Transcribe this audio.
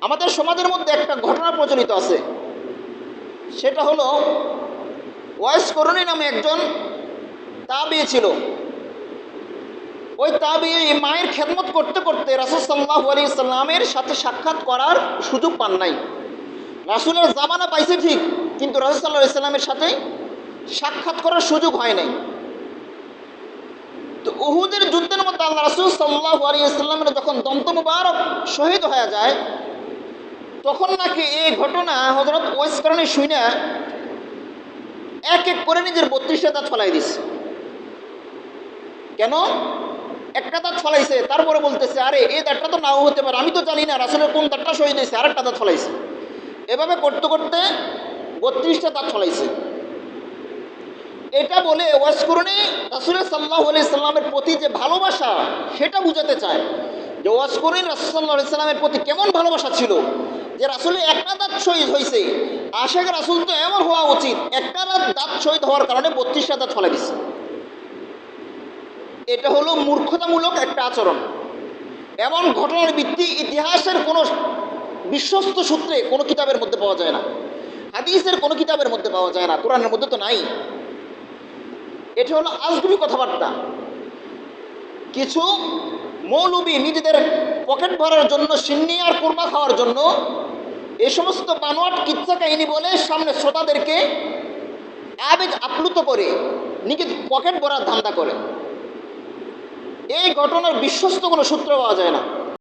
আমাদের সমাজের মধ্যে একটা ঘটনা প্রচলিত আছে, সেটা হলো ওয়াইস করণী নামে একজন তাবিঈ ছিল। ওই তাবিঈ মায়ের খেদমত করতে করতে রাসূল সাল্লাল্লাহু আলাইহি সাল্লামের সাথে সাক্ষাৎ করার সুযোগ পান নাই। রাসূলের জামানা পাইছে ঠিক, কিন্তু রাসূল সাল্লাল্লাহু আলাইহি সাল্লামের সাথে সাক্ষাৎ করার সুযোগ হয় নাই। তো উহুদের যুদ্ধের মধ্যে আল্লাহ রাসূল সাল্লাল্লাহু আলাইহি সাল্লামের যখন দন্ত মুবারক শহীদ হয়ে যায়, তখন নাকি এই ঘটনা হযরত ওয়াইস করণী শুনে এক এক করে নিজের 32টা দাঁত ফলাই দিছে। কেন? একটা দাঁত ফলাইছে, তারপরে বলতেছে আরে এই দাঁতটা তো নাও হতে পারে, আমি তো জানি না রাসূলের কোন দাঁতটা শহীদ হয়েছে, আরেকটা দাঁত ফলাইছে। এভাবে করতে করতে 32টা দাঁত ফলাইছে। এটা বলে ওয়াইস করণী রাসূল সাল্লাল্লাহু আলাইহি সাল্লামের প্রতি যে ভালোবাসা সেটা বুঝাতে চায়, যে ওয়াইস করণী রাসূল সাল্লাল্লাহু আলাইহি সাল্লামের প্রতি কেমন ভালোবাসা ছিল, যে রাসূলের একটা দাঁত শহীদ হয়েছে, আশেক রাসূল তো এমন হওয়া উচিত একটা দাঁত শহীদ হওয়ার কারণে 32টা দাঁত ফলাই দিছে। এটা হলো মূর্খতামূলক একটা আচরণ। এমন ঘটনার ভিত্তি ইতিহাসের কোনো বিশ্বস্ত সূত্রে কোনো কিতাবের মধ্যে পাওয়া যায় না, হাদিসের কোনো কিতাবের মধ্যে পাওয়া যায় না, কোরআনের মধ্যে তো নাই। এটা হলো আজগুবি কথাবার্তা। কিছু মৌলবী নিজেদের পকেট ভরার জন্য, সিন্নি আর কুরমা খাওয়ার জন্য এই সমস্ত বানোয়াট কিচ্ছা কাহিনী বলে সামনে শ্রোতাদেরকে আবেগ আপ্লুত করে নিজের পকেট ভরার ধান্দা করে। এই ঘটনার বিশ্বস্ত কোনো সূত্র পাওয়া যায় না।